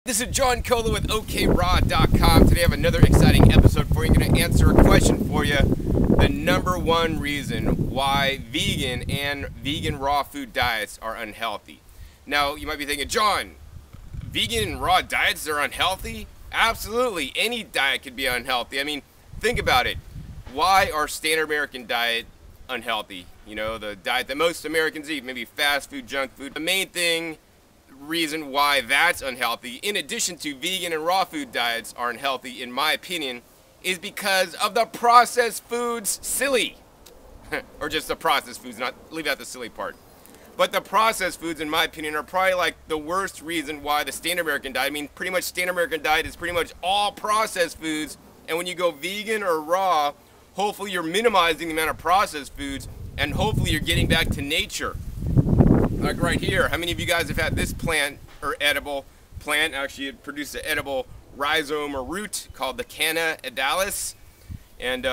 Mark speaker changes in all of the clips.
Speaker 1: This is John Cola with OKRaw.com. Today I have another exciting episode for you. I'm going to answer a question for you. The number one reason why vegan and vegan raw food diets are unhealthy. Now, you might be thinking, John, vegan and raw diets are unhealthy? Absolutely. Any diet could be unhealthy. I mean, think about it. Why are standard American diet unhealthy? You know, the diet that most Americans eat, maybe fast food, junk food. The main reason why that's unhealthy, in addition to vegan and raw food diets are unhealthy, in my opinion, is because of the processed foods. Silly. Or just the processed foods, not leave out the silly part. But the processed foods, in my opinion, are probably like the worst reason why the standard American diet, I mean, pretty much standard American diet is pretty much all processed foods. And when you go vegan or raw, hopefully you're minimizing the amount of processed foods, and hopefully you're getting back to nature. Like right here, how many of you guys have had this plant, or edible plant? Actually, it produces an edible rhizome or root called the Canna edalis. And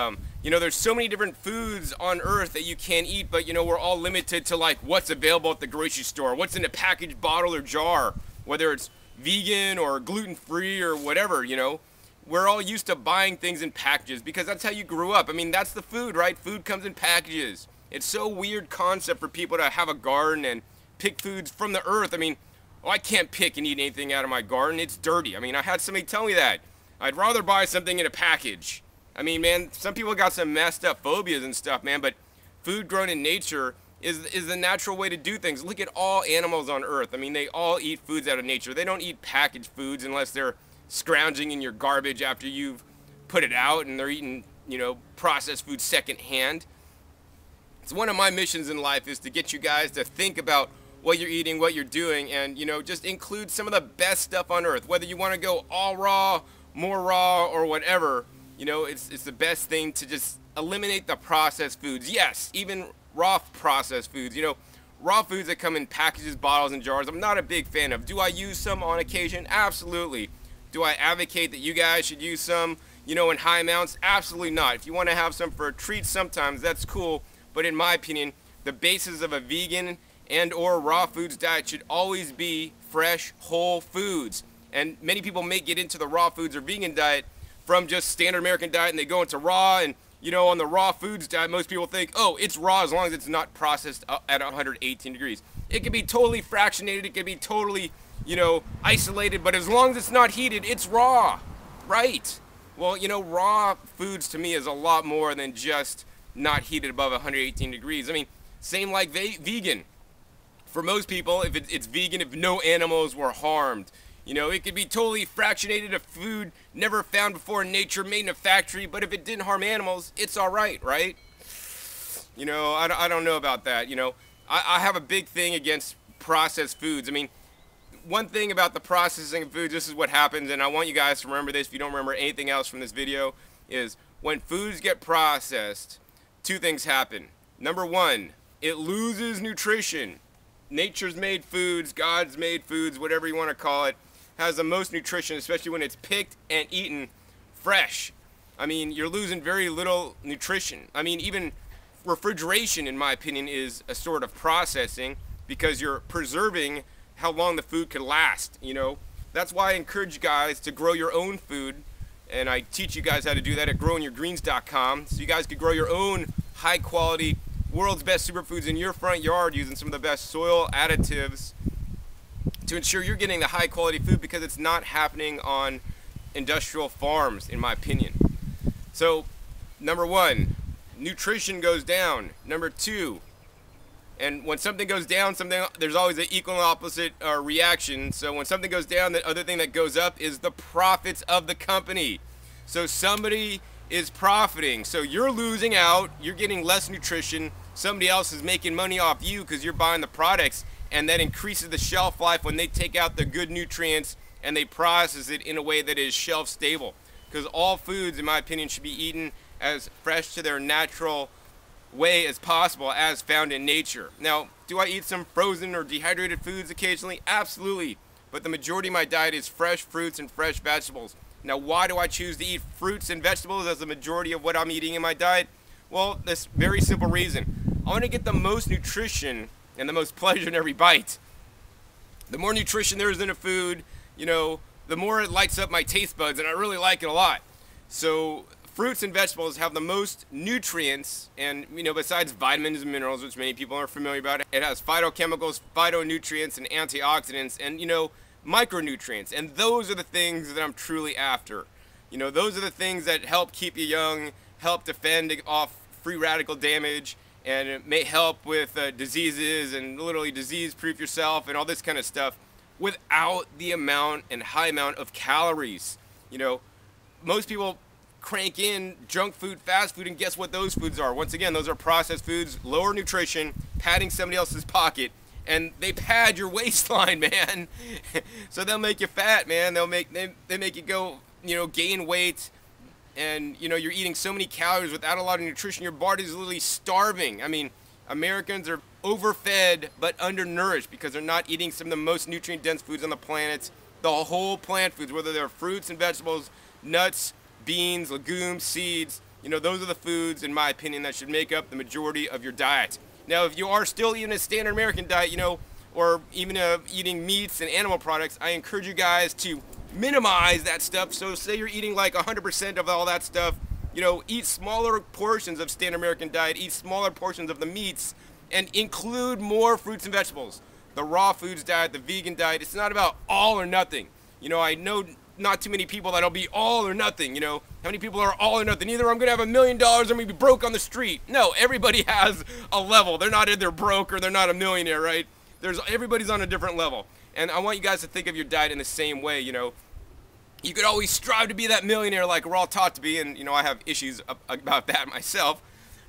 Speaker 1: you know, there's so many different foods on earth that you can eat, but you know, we're all limited to like what's available at the grocery store, what's in a packaged bottle or jar, whether it's vegan or gluten-free or whatever. You know, we're all used to buying things in packages because that's how you grew up. I mean, that's the food, right? Food comes in packages. It's so weird concept for people to have a garden and pick foods from the earth. I mean, I can't pick and eat anything out of my garden. It's dirty. I mean, I had somebody tell me that. I'd rather buy something in a package. I mean, man, some people got some messed up phobias and stuff, man, but food grown in nature is the natural way to do things. Look at all animals on earth. I mean, they all eat foods out of nature. They don't eat packaged foods unless they're scrounging in your garbage after you've put it out and they're eating, you know, processed food secondhand. It's one of my missions in life is to get you guys to think about what you're eating, what you're doing, and you know, just include some of the best stuff on earth. Whether you want to go all raw, more raw, or whatever, you know, it's the best thing to just eliminate the processed foods. Yes, even raw processed foods. You know, raw foods that come in packages, bottles, and jars, I'm not a big fan of. Do I use some on occasion? Absolutely. Do I advocate that you guys should use some, you know, in high amounts? Absolutely not. If you want to have some for a treat sometimes, that's cool. But in my opinion, the basis of a vegan and or raw foods diet should always be fresh, whole foods. And many people may get into the raw foods or vegan diet from just standard American diet and they go into raw, and you know, on the raw foods diet, most people think, oh, it's raw as long as it's not processed at 118 degrees. It can be totally fractionated, it can be totally, you know, isolated, but as long as it's not heated, it's raw, right? Well, you know, raw foods to me is a lot more than just not heated above 118 degrees. I mean, same like vegan. For most people, if it's vegan, if no animals were harmed, you know, it could be totally fractionated, a food never found before in nature, made in a factory, but if it didn't harm animals, it's all right, right? You know, I don't know about that. You know, I have a big thing against processed foods. I mean, one thing about the processing of foods, this is what happens, and I want you guys to remember this if you don't remember anything else from this video, is when foods get processed, two things happen. Number one, it loses nutrition. Nature's made foods, God's made foods, whatever you want to call it, has the most nutrition, especially when it's picked and eaten fresh. I mean, you're losing very little nutrition. I mean, even refrigeration, in my opinion, is a sort of processing because you're preserving how long the food could last, you know. That's why I encourage you guys to grow your own food, and I teach you guys how to do that at growingyourgreens.com, so you guys can grow your own high-quality world's best superfoods in your front yard using some of the best soil additives to ensure you're getting the high quality food, because it's not happening on industrial farms, in my opinion. So, number one, nutrition goes down. Number two, and when something goes down, there's always an equal and opposite reaction. So when something goes down, the other thing that goes up is the profits of the company. So somebody is profiting, so you're losing out, you're getting less nutrition, somebody else is making money off you because you're buying the products, and that increases the shelf life when they take out the good nutrients and they process it in a way that is shelf stable. Because all foods, in my opinion, should be eaten as fresh to their natural way as possible, as found in nature. Now, do I eat some frozen or dehydrated foods occasionally? Absolutely, but the majority of my diet is fresh fruits and fresh vegetables. Now, why do I choose to eat fruits and vegetables as the majority of what I'm eating in my diet? Well, this very simple reason. I want to get the most nutrition and the most pleasure in every bite. The more nutrition there is in a food, you know, the more it lights up my taste buds, and I really like it a lot. So fruits and vegetables have the most nutrients, and besides vitamins and minerals, which many people are familiar about, it has phytochemicals, phytonutrients, and antioxidants, and micronutrients. And those are the things that I'm truly after. Those are the things that help keep you young, help defend off free radical damage, and it may help with diseases and literally disease-proof yourself and all this kind of stuff without the amount and high amount of calories. Most people crank in junk food, fast food, and guess what those foods are? Once again, those are processed foods, lower nutrition, padding somebody else's pocket, and they pad your waistline, man. So they'll make you fat, man. They make you go, gain weight, and you're eating so many calories without a lot of nutrition. Your body's literally starving. I mean, Americans are overfed but undernourished because they're not eating some of the most nutrient-dense foods on the planet. The whole plant foods, whether they're fruits and vegetables, nuts, beans, legumes, seeds, those are the foods, in my opinion, that should make up the majority of your diet. Now, if you are still eating a standard American diet, or even eating meats and animal products, I encourage you guys to minimize that stuff. So say you're eating like 100% of all that stuff, eat smaller portions of standard American diet, eat smaller portions of the meats, and include more fruits and vegetables. The raw foods diet, the vegan diet, it's not about all or nothing. I know not too many people that'll be all or nothing. How many people are all or nothing? Either I'm gonna have $1 million or I'm gonna be broke on the street. No, everybody has a level. They're not either broke or they're not a millionaire, right? Everybody's on a different level. And I want you guys to think of your diet in the same way. You could always strive to be that millionaire like we're all taught to be, and I have issues about that myself.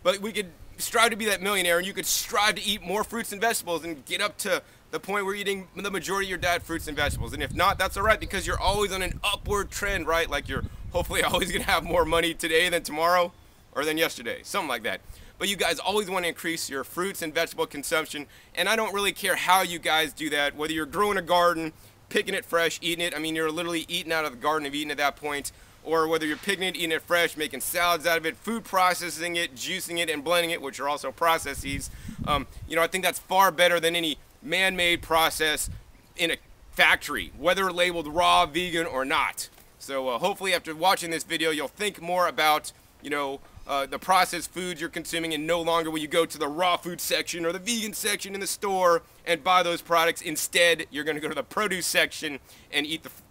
Speaker 1: But we could strive to be that millionaire, and you could strive to eat more fruits and vegetables and get up to the point where you're eating the majority of your diet fruits and vegetables. And if not, that's all right, because you're always on an upward trend, right? Like you're hopefully always gonna have more money today than tomorrow or than yesterday, something like that. But you guys always want to increase your fruits and vegetable consumption, and I don't really care how you guys do that, whether you're growing a garden, picking it fresh, eating it. I mean, you're literally eating out of the garden of eating at that point, or whether you're picking it, eating it fresh, making salads out of it, food processing it, juicing it, and blending it, which are also processes. I think that's far better than any man-made process in a factory, whether labeled raw, vegan, or not. So hopefully after watching this video, you'll think more about, the processed foods you're consuming, and no longer will you go to the raw food section or the vegan section in the store and buy those products. Instead, you're going to go to the produce section and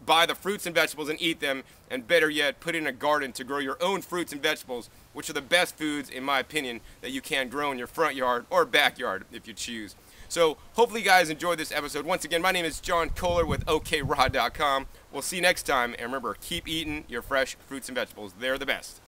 Speaker 1: buy the fruits and vegetables and eat them, and better yet, put in a garden to grow your own fruits and vegetables, which are the best foods, in my opinion, that you can grow in your front yard or backyard if you choose. So hopefully you guys enjoyed this episode. Once again, my name is John Kohler with OKRaw.com. We'll see you next time, and remember, keep eating your fresh fruits and vegetables. They're the best.